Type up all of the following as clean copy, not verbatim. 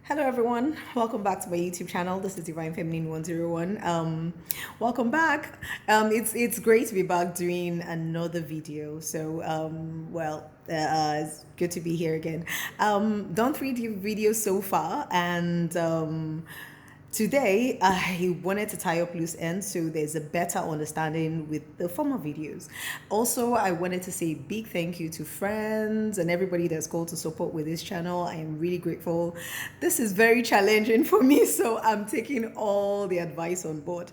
Hello everyone, welcome back to my YouTube channel. This is Divine Feminine 101. Welcome back. It's great to be back doing another video. It's good to be here again. Done 3 videos so far, and today, I wanted to tie up loose ends so there's a better understanding with the former videos. Also, I wanted to say a big thank you to friends and everybody that's called to support with this channel. I am really grateful. This is very challenging for me, so I'm taking all the advice on board.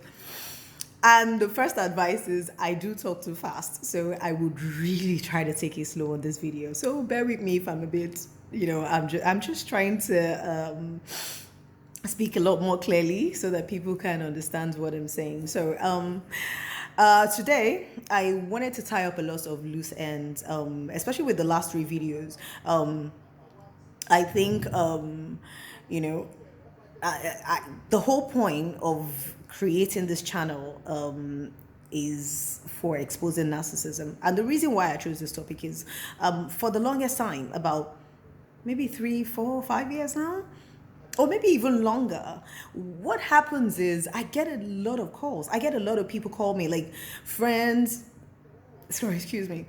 And the first advice is I do talk too fast, so I would really try to take it slow on this video. So bear with me if I'm a bit, I'm just trying to speak a lot more clearly so that people can understand what I'm saying. Today I wanted to tie up a lot of loose ends, especially with the last 3 videos. I think, you know, the whole point of creating this channel is for exposing narcissism. And the reason why I chose this topic is for the longest time, about maybe 3, 4, 5 years now, or maybe even longer, what happens is I get a lot of calls. I get a lot of people call me, like friends, sorry, excuse me,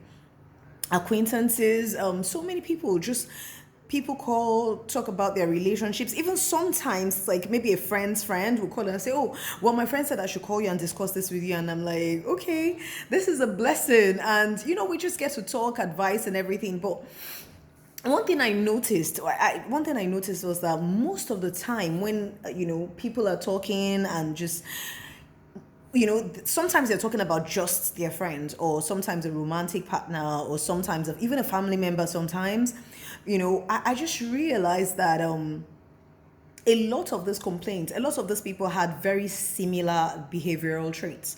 acquaintances, so many people, just people call, talk about their relationships. Even sometimes, like maybe a friend's friend will call and say, oh, well, my friend said I should call you and discuss this with you. And I'm like, okay, this is a blessing. And, we just get to talk, advice and everything. But one thing I noticed was that most of the time when people are talking and just sometimes they're talking about just their friend, or sometimes a romantic partner, or sometimes of even a family member. Sometimes, I just realized that a lot of this complaint, a lot of these people had very similar behavioral traits.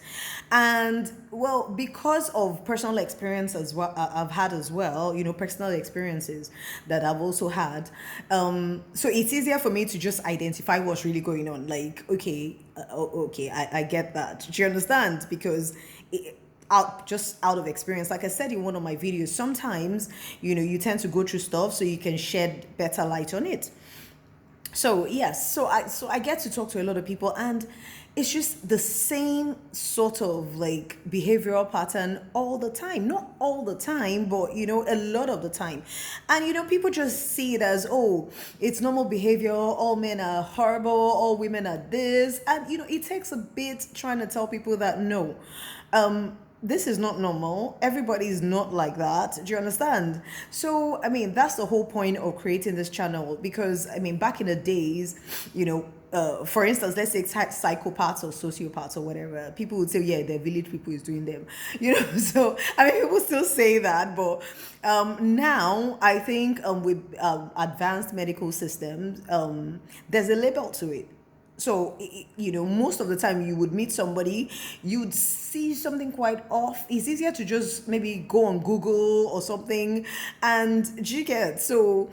And well, because of personal experience as well, I've had as well, personal experiences that I've also had. So it's easier for me to just identify what's really going on. Like, okay, I get that. Do you understand? Because out of experience, like I said in one of my videos, sometimes you tend to go through stuff so you can shed better light on it. So yes, so I get to talk to a lot of people, and it's just the same sort of like behavioral pattern all the time. Not all the time, but a lot of the time. And people just see it as, oh, it's normal behavior, all men are horrible, all women are this. And it takes a bit trying to tell people that no. This is not normal. Everybody is not like that. Do you understand? So, that's the whole point of creating this channel, because, back in the days, for instance, let's say psychopaths or sociopaths or whatever, people would say, yeah, the village people is doing them, So, people still say that, but now I think with advanced medical systems, there's a label to it. So, most of the time you would meet somebody, you'd see something quite off. It's easier to just maybe go on Google or something, and you get, so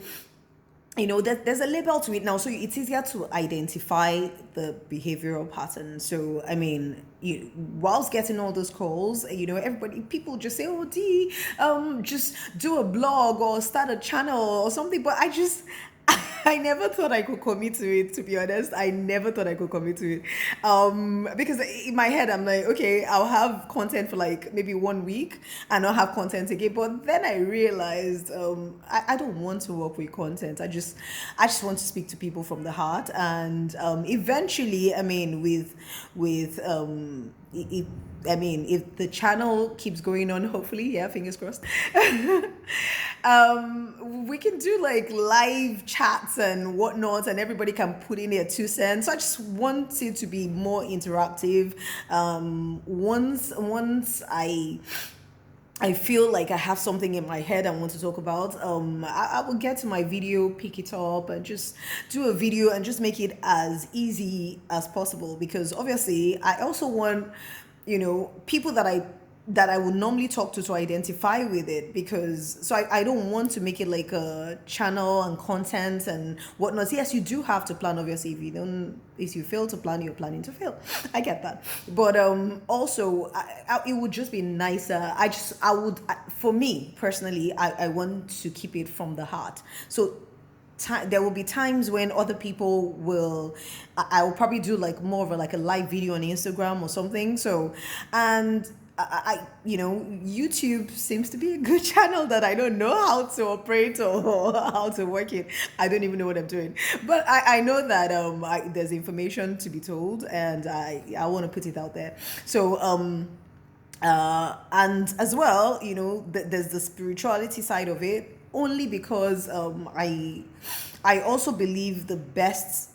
there's a label to it now, so it's easier to identify the behavioral pattern. So whilst getting all those calls, people just say, oh, D, just do a blog or start a channel or something. But I never thought I could commit to it, to be honest. I never thought I could commit to it. Because in my head, I'm like, okay, I'll have content for like maybe 1 week and I'll have content again. But then I realized I don't want to work with content. I just want to speak to people from the heart. And eventually, if the channel keeps going on, hopefully, yeah, fingers crossed, we can do like live chats and whatnot, and everybody can put in their 2 cents. So I just want it to be more interactive. Once I feel like I have something in my head I want to talk about, I will get to my video, pick it up, and just do a video and just make it as easy as possible. Because obviously, I also want, people that I would normally talk to identify with it, because so I don't want to make it like a channel and content and whatnot. Yes, you do have to plan, obviously. If you fail to plan, you're planning to fail. I get that. But also it would just be nicer. For me personally, I want to keep it from the heart. So there will be times when other people will, I will probably do like more of a live video on Instagram or something. So, and YouTube seems to be a good channel that I don't know how to operate or how to work it. I don't even know what I'm doing, but I know that there's information to be told, and I want to put it out there. So and as well, there's the spirituality side of it, only because I also believe the best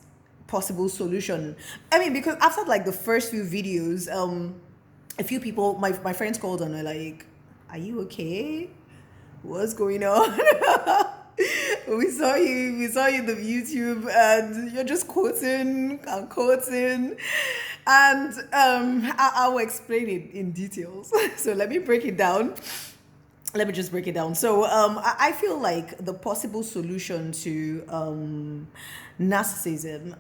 possible solution. I mean, because after like the first few videos, a few people, my friends called and were like, "Are you okay? What's going on?" We saw you in the YouTube, and you're just quoting and quoting, and I will explain it in details. So let me break it down. Let me just break it down. So I feel like the possible solution to narcissism,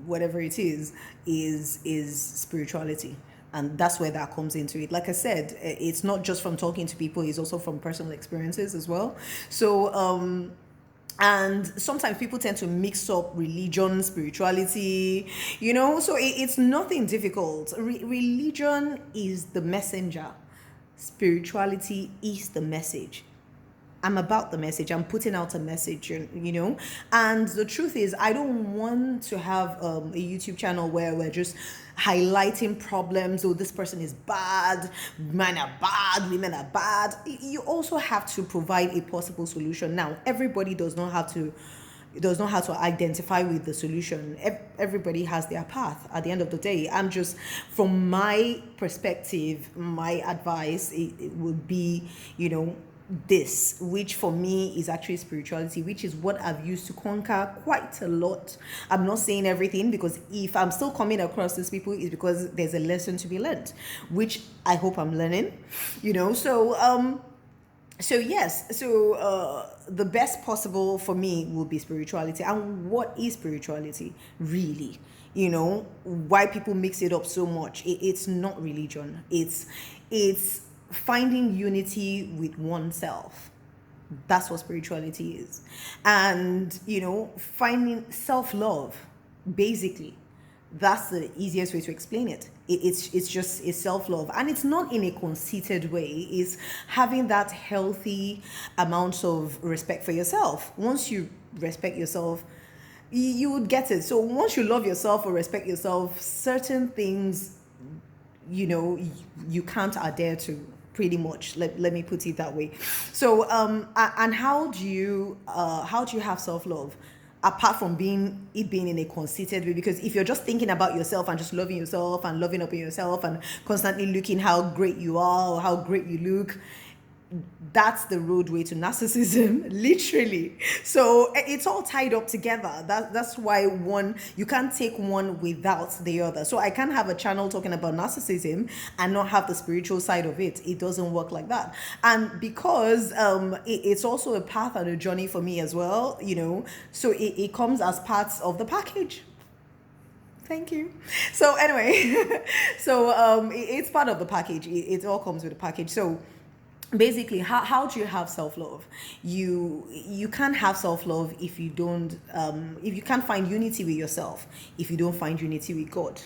whatever it is spirituality. And that's where that comes into it. Like I said, it's not just from talking to people, it's also from personal experiences as well. So and sometimes people tend to mix up religion, spirituality, so it's nothing difficult. Religion is the messenger, spirituality is the message. I'm about the message. I'm putting out a message, And the truth is, I don't want to have a YouTube channel where we're just highlighting problems. Oh, this person is bad. Men are bad. Women are bad. You also have to provide a possible solution. Now, everybody does not have to identify with the solution. Everybody has their path. At the end of the day, I'm just, from my perspective, my advice, it would be, this, which for me is actually spirituality, which is what I've used to conquer quite a lot. I'm not saying everything, because if I'm still coming across these people, it's because there's a lesson to be learned, which I hope I'm learning, so yes, the best possible for me will be spirituality. And what is spirituality really? Why people mix it up so much? It's not religion. It's finding unity with oneself. That's what spirituality is. And finding self-love, basically. That's the easiest way to explain it. It's self-love, and it's not in a conceited way. It's having that healthy amount of respect for yourself. Once you respect yourself, you would get it. So once you love yourself or respect yourself, certain things you can't adhere to, pretty much. Let me put it that way. So and how do you have self-love, apart from being in a conceited way? Because if you're just thinking about yourself and just loving yourself and loving up on yourself and constantly looking how great you are or how great you look, that's the roadway to narcissism, literally. So it's all tied up together. That's why you can't take one without the other. So I can't have a channel talking about narcissism and not have the spiritual side of it. It doesn't work like that. And because it's also a path and a journey for me as well, so it comes as parts of the package. Thank you. So anyway, so it's part of the package. It all comes with a package. So basically, how do you have self-love? You can't have self-love if you don't if you can't find unity with yourself, if you don't find unity with God.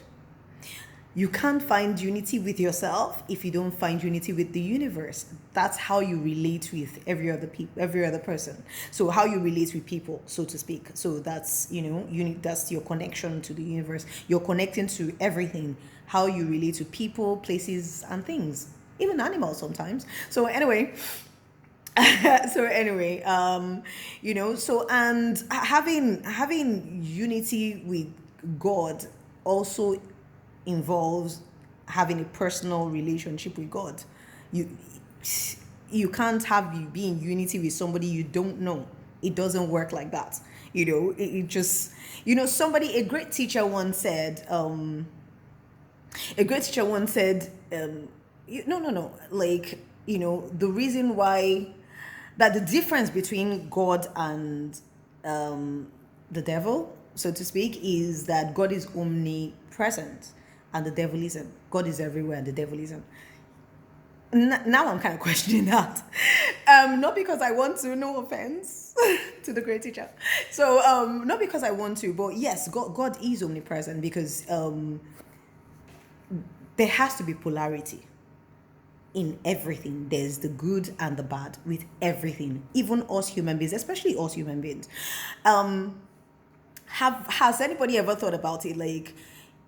You can't find unity with yourself if you don't find unity with the universe. That's how you relate with every other person. So how you relate with people, so to speak. So that's that's your connection to the universe. You're connecting to everything. How you relate to people, places, and things. Even animals sometimes. So anyway, so and having unity with God also involves having a personal relationship with God. You can't be in unity with somebody you don't know. It doesn't work like that. It just somebody, a great teacher once said the reason why, that the difference between God and the devil, so to speak, is that God is omnipresent and the devil isn't. God is everywhere and the devil isn't. now I'm kind of questioning that. Not because I want to, no offense to the great teacher. So not because I want to, but yes, God is omnipresent, because there has to be polarity in everything. There's the good and the bad with everything, even us human beings, especially us human beings. Has anybody ever thought about it, like,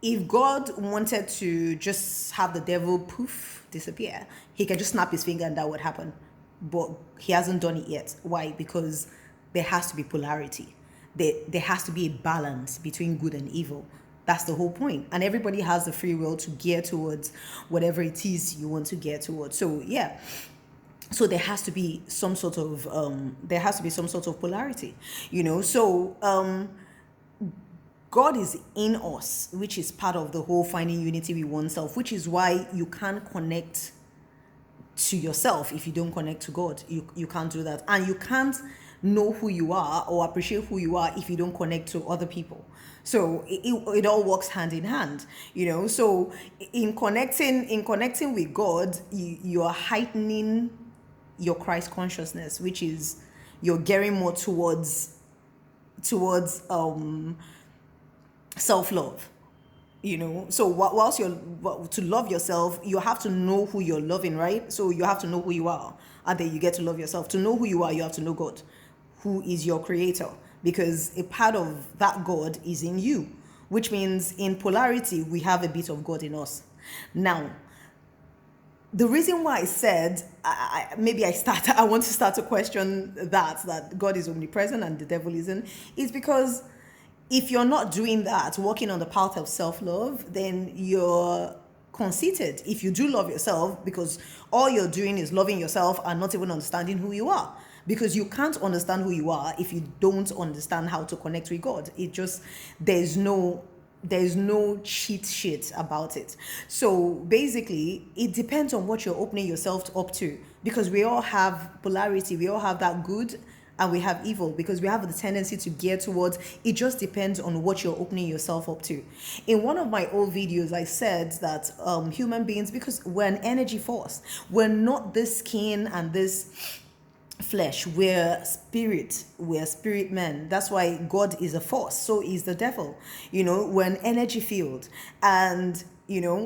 if God wanted to just have the devil poof disappear, he can just snap his finger and that would happen, but he hasn't done it yet. Why? Because there has to be polarity. There has to be a balance between good and evil. That's the whole point. And everybody has the free will to gear towards whatever it is you want to gear towards. So yeah. So there has to be some sort of polarity, So God is in us, which is part of the whole finding unity with oneself, which is why you can't connect to yourself if you don't connect to God. You can't do that. And you can't know who you are or appreciate who you are if you don't connect to other people. So it all works hand in hand, So in connecting with God, you are heightening your Christ consciousness, which is you're gearing more towards self-love, So whilst to love yourself, you have to know who you're loving, right? So you have to know who you are, and then you get to love yourself. To know who you are, you have to know God, who is your creator, because a part of that God is in you, which means in polarity we have a bit of God in us. Now, the reason why I said I want to start to question that God is omnipresent and the devil isn't, is because if you're not doing that, walking on the path of self-love, then you're conceited. If you do love yourself, because all you're doing is loving yourself and not even understanding who you are, because you can't understand who you are if you don't understand how to connect with God. There's no cheat sheet about it. So basically, it depends on what you're opening yourself up to, because we all have polarity. We all have that good and we have evil, because we have the tendency to gear towards. It just depends on what you're opening yourself up to. In one of my old videos, I said that human beings, because we're an energy force, we're not this skin and this flesh, we're spirit men. That's why God is a force, so is the devil. We're an energy field, and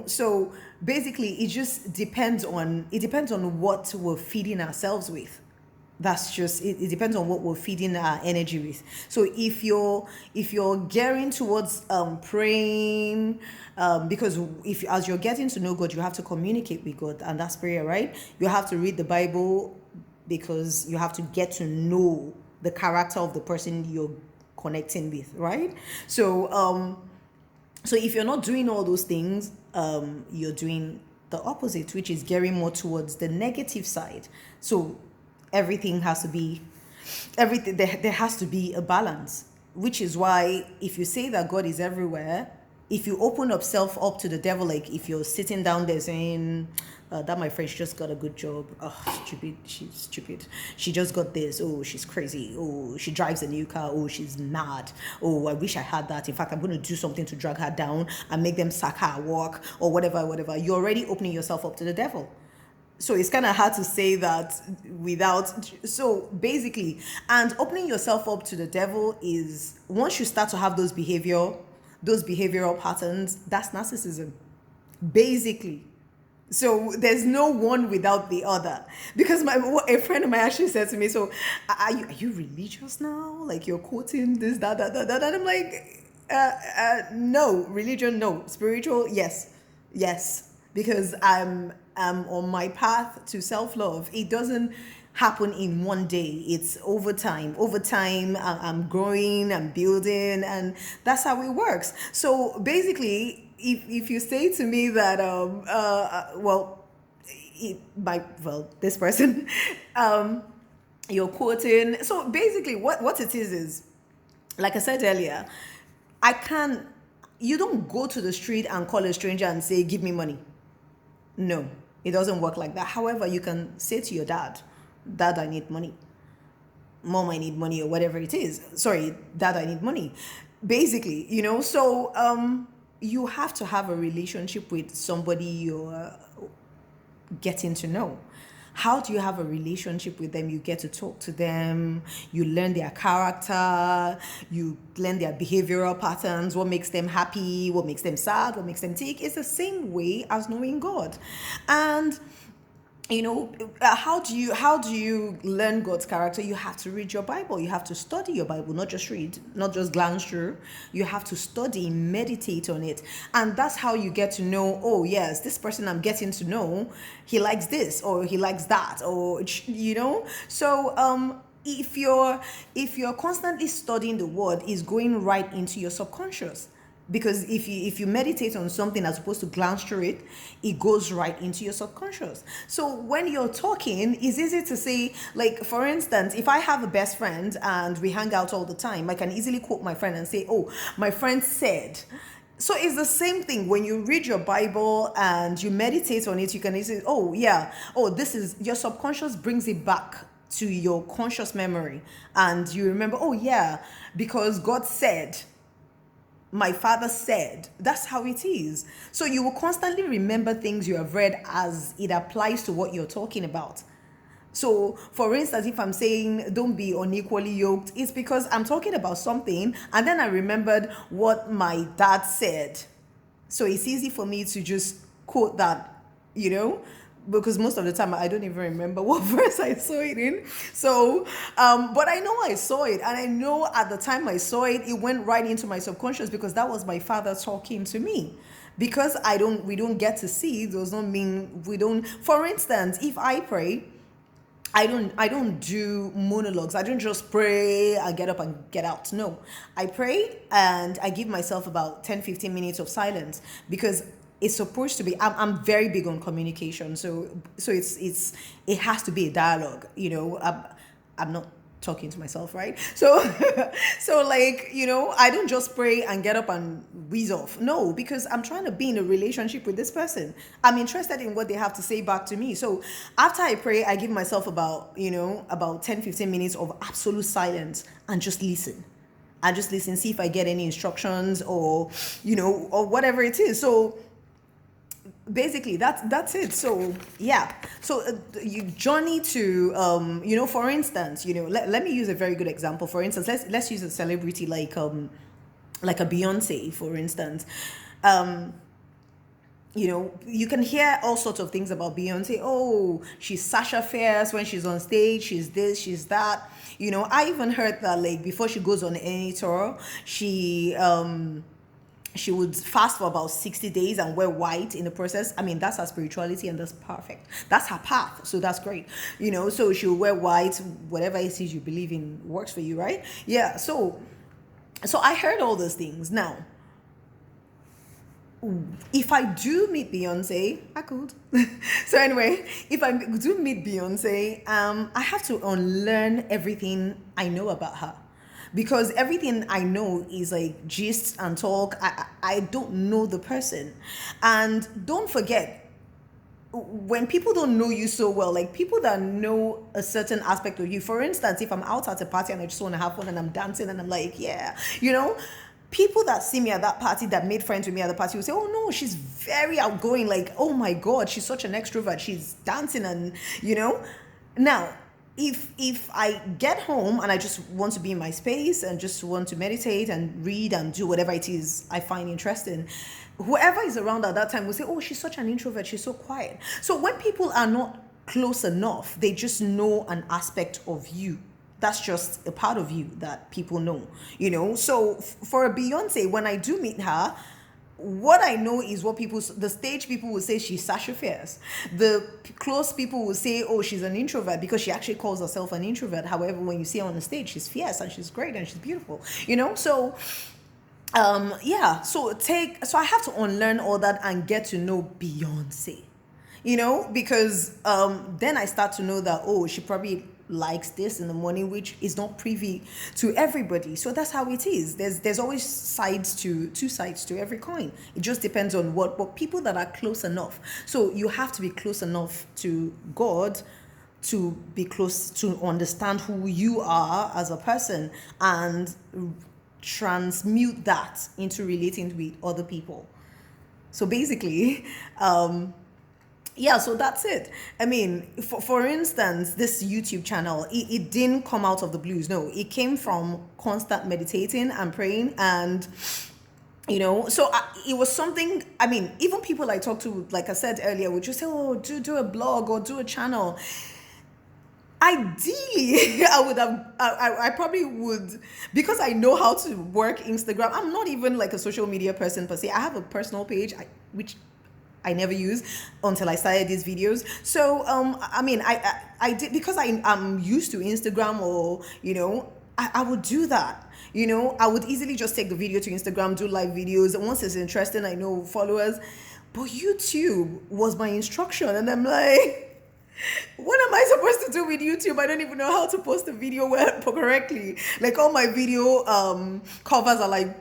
so basically it just depends on what we're feeding ourselves with. That's just it depends on what we're feeding our energy with. So if you're gearing towards praying, because as you're getting to know God, you have to communicate with God, and that's prayer, right? You have to read the Bible, because you have to get to know the character of the person you're connecting with, right? So if you're not doing all those things, you're doing the opposite, which is gearing more towards the negative side. So there has to be a balance, which is why if you say that God is everywhere, if you open yourself up to the devil, like if you're sitting down there saying that my friend just got a good job, she's stupid, she just got this, she's crazy, she drives a new car, she's mad, I wish I had that, in fact I'm going to do something to drag her down and make them sack her at work, or whatever, you're already opening yourself up to the devil. So it's kind of hard to say that so basically, and opening yourself up to the devil is, once you start to have those behavioral patterns, that's narcissism, basically. So there's no one without the other, because a friend of mine actually said to me, so are you religious now? Like you're quoting this, that. And I'm like, no, religion, no, spiritual, yes, because I'm on my path to self-love. It doesn't happen in one day. It's over time. I'm growing, I'm building, and that's how it works. So basically, if you say to me that this person you're quoting, so basically what it is, like I said earlier, you don't go to the street and call a stranger and say, give me money. No, it doesn't work like that. However, you can say to your dad, I need money. Mom, I need money, or whatever it is. Sorry, Dad, I need money. Basically, so you have to have a relationship with somebody getting to know. How do you have a relationship with them? You get to talk to them, you learn their character, you learn their behavioral patterns, what makes them happy, what makes them sad, what makes them tick. It's the same way as knowing God. And how do you learn God's character? You have to read your Bible. You have to study your Bible, not just read, not just glance through. You have to study, meditate on it. And that's how you get to know, oh yes, this person I'm getting to know, he likes this or he likes that, or so if you're constantly studying the word, it's going right into your subconscious. Because if you meditate on something as opposed to glance through it, it goes right into your subconscious. So when you're talking, it's easy to say, like, for instance, if I have a best friend and we hang out all the time, I can easily quote my friend and say, oh, my friend said. So it's the same thing when you read your Bible and you meditate on it. You can say, oh yeah, oh, this is, your subconscious brings it back to your conscious memory, and you remember, oh yeah, because God said, my father said. That's how it is. So you will constantly remember things you have read as it applies to what you're talking about. So, for instance, if I'm saying don't be unequally yoked, it's because I'm talking about something and then I remembered what my dad said. So it's easy for me to just quote that, because most of the time I don't even remember what verse I saw it in. So, but I know I saw it, and I know at the time I saw it, it went right into my subconscious because that was my father talking to me. Because we don't get to see, it does not mean we don't. For instance, if I pray, I don't do monologues. I don't just pray, I get up and get out. No. I pray and I give myself about 10-15 minutes of silence, because it's supposed to be, I'm very big on communication. So it has to be a dialogue, I'm not talking to myself, right? So I don't just pray and get up and wheeze off. No, because I'm trying to be in a relationship with this person. I'm interested in what they have to say back to me. So after I pray, I give myself about 10-15 minutes of absolute silence and just listen. I just listen, see if I get any instructions or whatever it is. So basically that's it. So yeah, so you journey to for instance, let me use a very good example. For instance, let's use a celebrity like a Beyonce, for instance. You can hear all sorts of things about Beyonce. Oh, she's Sasha Fierce when she's on stage, she's this, she's that. I even heard that, like, before she goes on any tour, she would fast for about 60 days and wear white in the process. I mean, that's her spirituality and that's perfect. That's her path. So that's great. So she'll wear white, whatever it is you believe in works for you, right? Yeah. So I heard all those things. Now, if I do meet Beyonce, I could. So anyway, if I do meet Beyonce, I have to unlearn everything I know about her. Because everything I know is like gist and talk. I don't know the person. And don't forget, when people don't know you so well, like people that know a certain aspect of you, for instance, if I'm out at a party and I just want to have fun and I'm dancing and I'm like, yeah, people that see me at that party, that made friends with me at the party, will say, oh no, she's very outgoing. Like, oh my God, she's such an extrovert. She's dancing and, Now, if I get home and I just want to be in my space and just want to meditate and read and do whatever it is I find interesting, whoever is around at that time will say, oh, she's such an introvert, she's so quiet. So when people are not close enough, they just know an aspect of you. That's just a part of you that people know, So for a Beyonce, when I do meet her, what I know is what the stage people will say she's Sasha Fierce. The close people will say, oh, she's an introvert, because she actually calls herself an introvert. However, when you see her on the stage, she's fierce and she's great and she's beautiful, So, so I have to unlearn all that and get to know Beyonce, because then I start to know that, oh, she probably likes this in the morning, which is not privy to everybody. So that's how it is. There's always two sides to every coin. It just depends on what people that are close enough. So you have to be close enough to God to be close to understand who you are as a person and transmute that into relating with other people. So basically, yeah, so that's it. I mean, for instance, this YouTube channel, it didn't come out of the blues. No, it came from constant meditating and praying. And so it was something. I mean, even people I talked to, like I said earlier, would just say, oh, do a blog or do a channel. Ideally, I probably would, because I know how to work Instagram. I'm not even like a social media person per se. I have a personal page, which I never use until I started these videos. So I mean, I did, because I'm used to Instagram, or I would do that. I would easily just take the video to Instagram, do live videos, and once it's interesting, I know followers. But YouTube was my instruction, and I'm like, what am I supposed to do with YouTube? I don't even know how to post a video correctly. Like, all my video covers are like,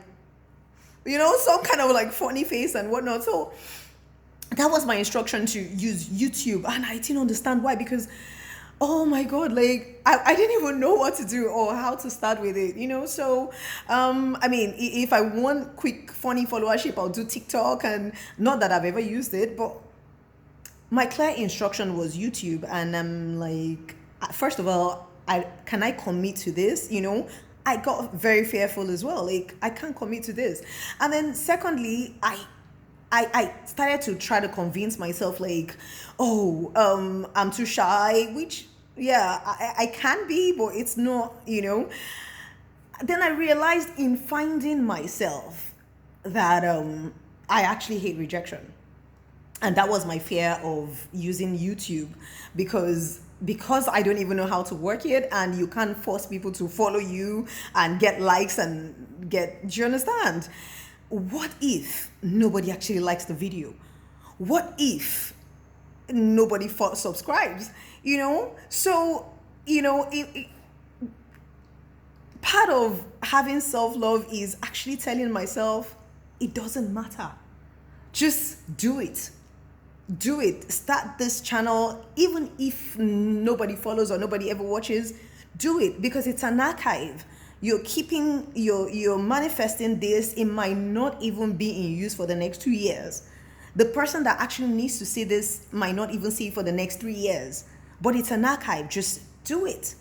some kind of like funny face and whatnot. So that was my instruction, to use YouTube. And I didn't understand why, because, oh my God, like I didn't even know what to do or how to start with it. So, I mean, if I want quick, funny followership, I'll do TikTok. And not that I've ever used it, but my clear instruction was YouTube. And I'm like, first of all, can I commit to this? I got very fearful as well. Like, I can't commit to this. And then secondly, I started to try to convince myself, like, oh, I'm too shy, which, yeah, I can be, but it's not. Then I realized, in finding myself, that I actually hate rejection. And that was my fear of using YouTube, because I don't even know how to work it, and you can't force people to follow you and get likes and do you understand? What if nobody actually likes the video? What if nobody subscribes? So, part of having self-love is actually telling myself, it doesn't matter. Just do it. Start this channel, even if nobody follows or nobody ever watches. Do it, because it's an archive. You're keeping, you're manifesting this. It might not even be in use for the next 2 years. The person that actually needs to see this might not even see it for the next 3 years, but it's an archive. Just do it.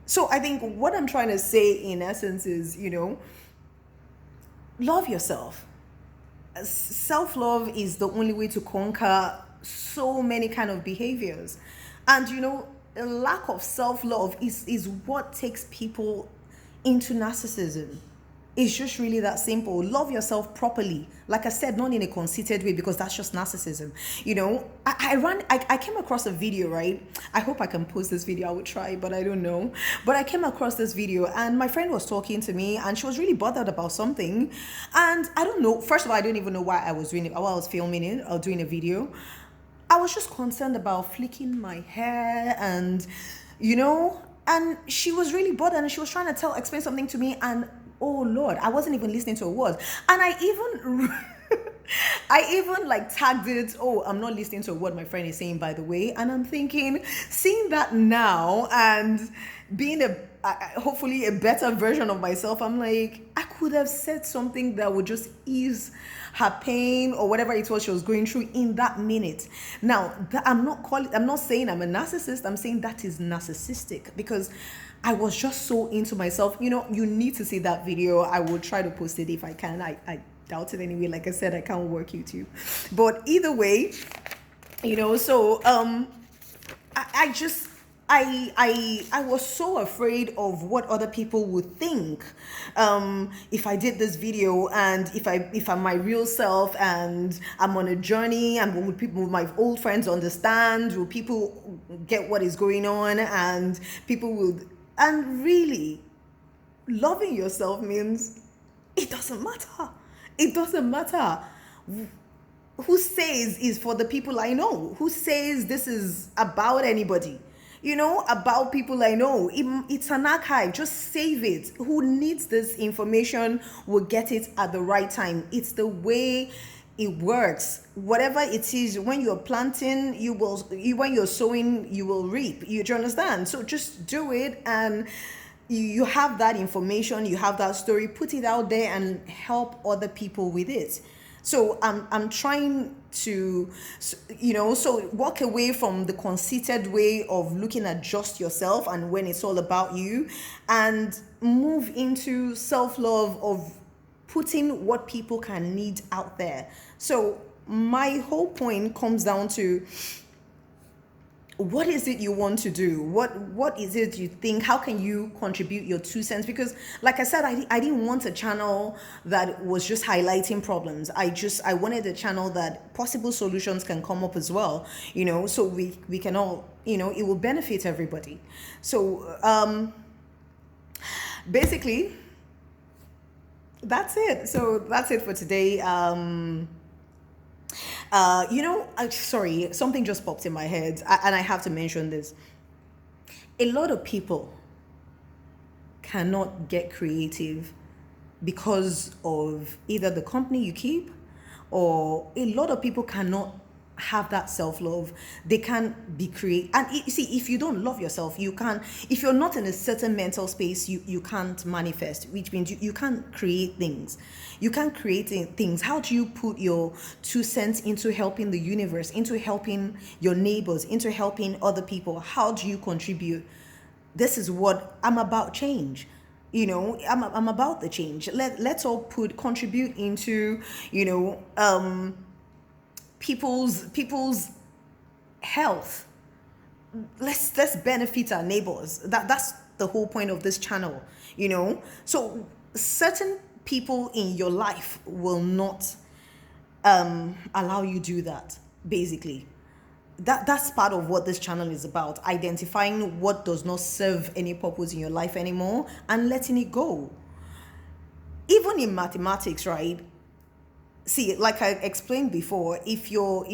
So I think what I'm trying to say in essence is, love yourself. Self-love is the only way to conquer so many kind of behaviors. And a lack of self-love is what takes people into narcissism. It's just really that simple. Love yourself properly. Like I said, not in a conceited way, because that's just narcissism. I came across a video, right? I hope I can post this video. I would try, but I don't know. But I came across this video, and my friend was talking to me, and she was really bothered about something. And I don't know. First of all, I don't even know why I was doing it, while I was filming it or doing a video. I was just concerned about flicking my hair, and and she was really bothered, and she was trying to explain something to me, and oh Lord, I wasn't even listening to a word. And I even like tagged it, oh, I'm not listening to what my friend is saying, by the way. And I'm thinking, seeing that now and being hopefully a better version of myself, I'm like, I could have said something that would just ease her pain or whatever it was she was going through in that minute. Now, I'm not saying I'm a narcissist. I'm saying that is narcissistic, because I was just so into myself. You need to see that video. I will try to post it if I can. I doubt it anyway. Like I said, I can't work YouTube. But either way, so I was so afraid of what other people would think if I did this video, and if I'm my real self and I'm on a journey, and will my old friends understand? Will people get what is going on? And and really, loving yourself means it doesn't matter. It doesn't matter. Who says is for the people I know? Who says this is about anybody? About people I know. It's an archive. Just save it. Who needs this information will get it at the right time. It's the way it works. Whatever it is, when you're planting, when you're sowing, you will reap. Do you understand? So just do it, and you have that information, you have that story, put it out there and help other people with it. So I'm trying to, so walk away from the conceited way of looking at just yourself and when it's all about you, and move into self-love of putting what people can need out there. So my whole point comes down to, what is it you want to do? What is it you think? How can you contribute your 2 cents? Because like I said, I didn't want a channel that was just highlighting problems. I wanted a channel that possible solutions can come up as well, so we can all, it will benefit everybody. So basically that's it. So that's it for today. Sorry, something just popped in my head, and I have to mention this. A lot of people cannot get creative because of either the company you keep, or a lot of people cannot have that self-love. They can't be creative. And you see, if you don't love yourself, you can't, if you're not in a certain mental space, you can't manifest, which means you can't create things. You can't create things. How do you put your 2 cents into helping the universe, into helping your neighbors, into helping other people? How do you contribute? This is what I'm about. Change. I'm about the change. Let's all contribute into, people's health. Let's benefit our neighbors. That's the whole point of this channel. So certain people in your life will not allow you do that. Basically, that's part of what this channel is about: identifying what does not serve any purpose in your life anymore and letting it go. Even in mathematics, right? See, like I explained before, if you're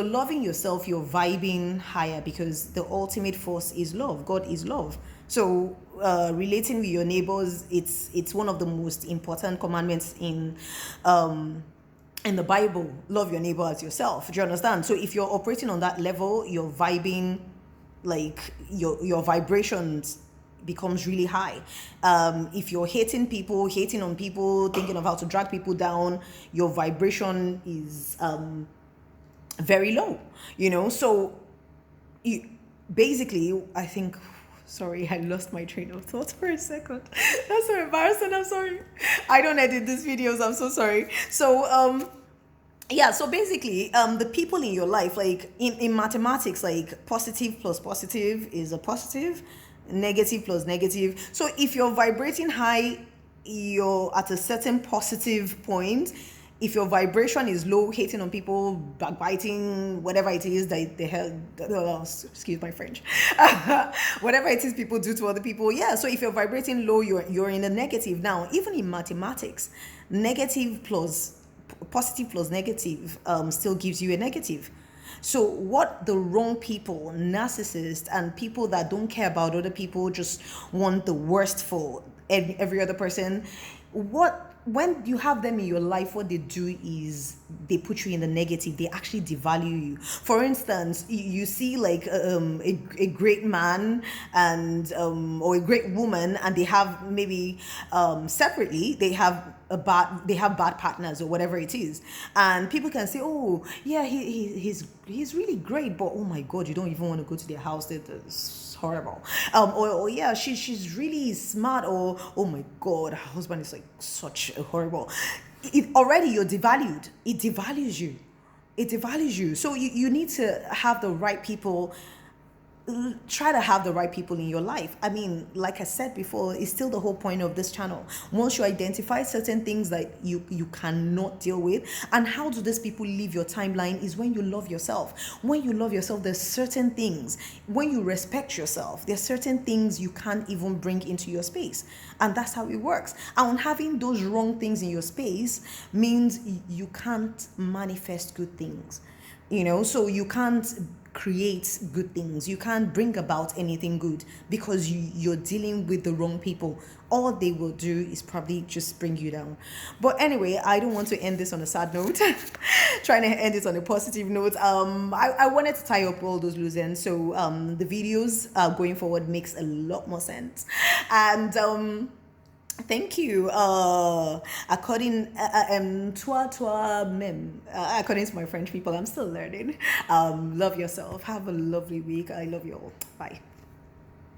loving yourself, you're vibing higher, because the ultimate force is love. God is love. So relating with your neighbors, it's one of the most important commandments in the Bible. Love your neighbor as yourself. Do you understand? So if you're operating on that level, you're vibing, like your vibrations becomes really high. If you're hating on people, thinking of how to drag people down, your vibration is very low. So you basically, I think, sorry, I lost my train of thought for a second. That's so embarrassing. I'm sorry. I don't edit these videos. I'm so sorry. So so basically, the people in your life, like in mathematics, like positive plus positive is a positive, negative plus negative. So if you're vibrating high, you're at a certain positive point. If your vibration is low, hating on people, backbiting, whatever it is that they have, excuse my French, whatever it is people do to other people, so if you're vibrating low, you're in a negative. Now, even in mathematics, negative plus positive plus negative still gives you a negative. So what the wrong people, narcissists, and people that don't care about other people, just want the worst for every other person, when you have them in your life, what they do is they put you in the negative. They actually devalue you. For instance, you see like a great man and or a great woman, and they have maybe separately they have bad partners or whatever it is, and people can say, oh yeah, he's really great, but oh my god, you don't even want to go to their house. It's horrible. Or yeah, she's really smart, or oh my god, her husband is like such a horrible. Already you're devalued. It devalues you. So you need to have the right people. Try to have the right people in your life. I mean, like I said before, it's still the whole point of this channel. Once you identify certain things that you cannot deal with, and how do these people leave your timeline, is when you love yourself. When you love yourself, there's certain things. When you respect yourself, there's certain things you can't even bring into your space, and that's how it works. And having those wrong things in your space means you can't manifest good things. So you can't create good things. You can't bring about anything good because you're dealing with the wrong people. All they will do is probably just bring you down. But anyway, I don't want to end this on a sad note. Trying to end it on a positive note. I wanted to tie up all those loose ends, so the videos going forward makes a lot more sense. And Thank you. Toi toi même. According to my French people, I'm still learning. Love yourself. Have a lovely week. I love you all. Bye.